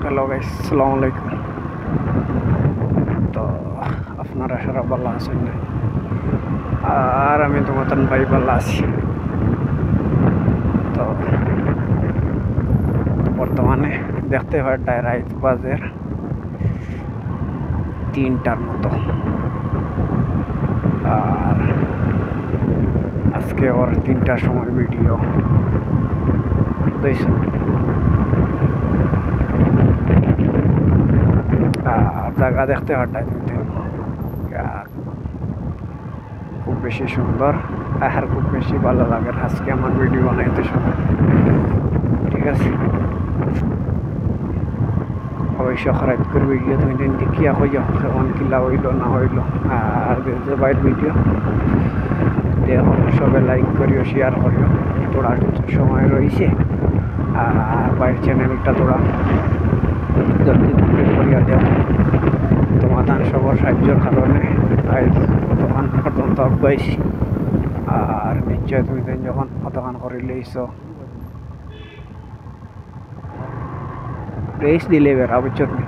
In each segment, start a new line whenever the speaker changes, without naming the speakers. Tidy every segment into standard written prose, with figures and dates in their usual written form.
Hello guys, আসসালামু আলাইকুম। তো আপনারা সারা ভালো আছেন না? আর আমি তো মতন ভাই ভালো আছি। তো বর্তমানে দেখতে পারটায় রাইত বাজের 3টার মতো। আর আজকে ওর 3টার সময় ভিডিও দেখছেন। আর জায়গা দেখতে পারটায় খুব বেশি সুন্দর আর খুব বেশি ভালো লাগে আজকে আমার ভিডিও বানাইতে সময়। ঠিক আছে, অবশ্যই খরাইত করে ভিডিও তুমি দেখিয়া হইল কেমন কিলা হইল না হইল। আর বাইর ভিডিও দেখো, সবে লাইক করিও, শেয়ার করিও। তোরা সময় রয়েছে আর বাইর চ্যানেলটা তোরা জলদি কমপ্লিট করিয়া দেও। তোমার সবার সাহায্যের কারণে তখন পর্যন্ত আগাইছি। আর নিশ্চয় তুমি যখন অতখান করে লইছ রেস দিলে বেড়া, বুঝছো তুমি?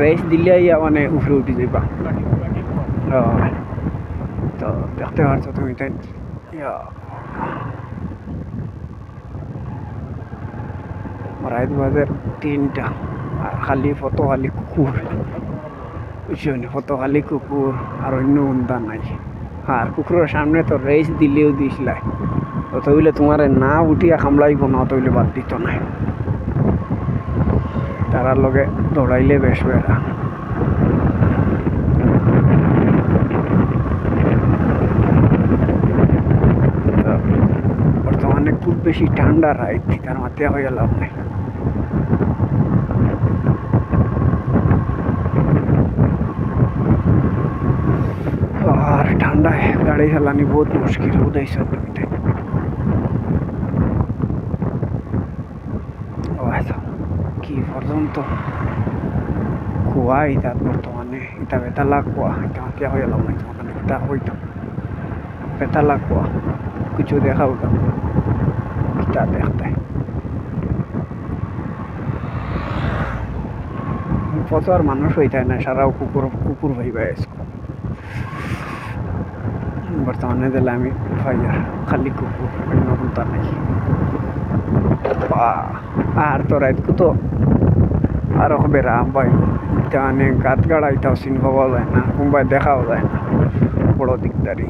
রেস দিলে মানে উপরে উঠে যাইবা। তো দেখতে পারছো তুমি তাই রাত বাজার 3টা আর খালি ফটো খালি কুকুর, বুঝছো? ফটো খালি কুকুর আর অন্য উন্দান নাই। আর কুকুরের সামনে তো রেস দিলেও দিসলাই, অত হইলে তোমার না উঠিয়া খামলাইব না, অত হইলে বাদ দিত না। তারার লগে দৌড়াইলে বেশ বেড়া। বর্তমানে খুব বেশি ঠান্ডা রাইত, তার মাতিয়া হয়ে লাভ নাই। আর ঠান্ডায় গাড়ি চালানি বহুত মুশকিল উদাইছ তুমি। কি পর্যন্ত কুয়া এটা বর্তমানে এটা বেতালা কুয়া, এটা মাতিয়া হয়ে লাভ নাই। তোমার এটা হইতাম বেতালা কুয়া, কিছু দেখা হইতাম এটা দেখতে। প্রচুর মানুষ হইতায় না, সারাও কুকুর কুকুর ভাইবা বর্তমানে দিলে আমি ভাইয়া খালি কুকুর, অন্য কোনটা নাই। আর তো রাতকু তো আরো বেড়া ভাই, মানে গাত গাড়া এটাও চিনব যায় না, কোনবাই দেখাও যায় না, বড় দিকদারি।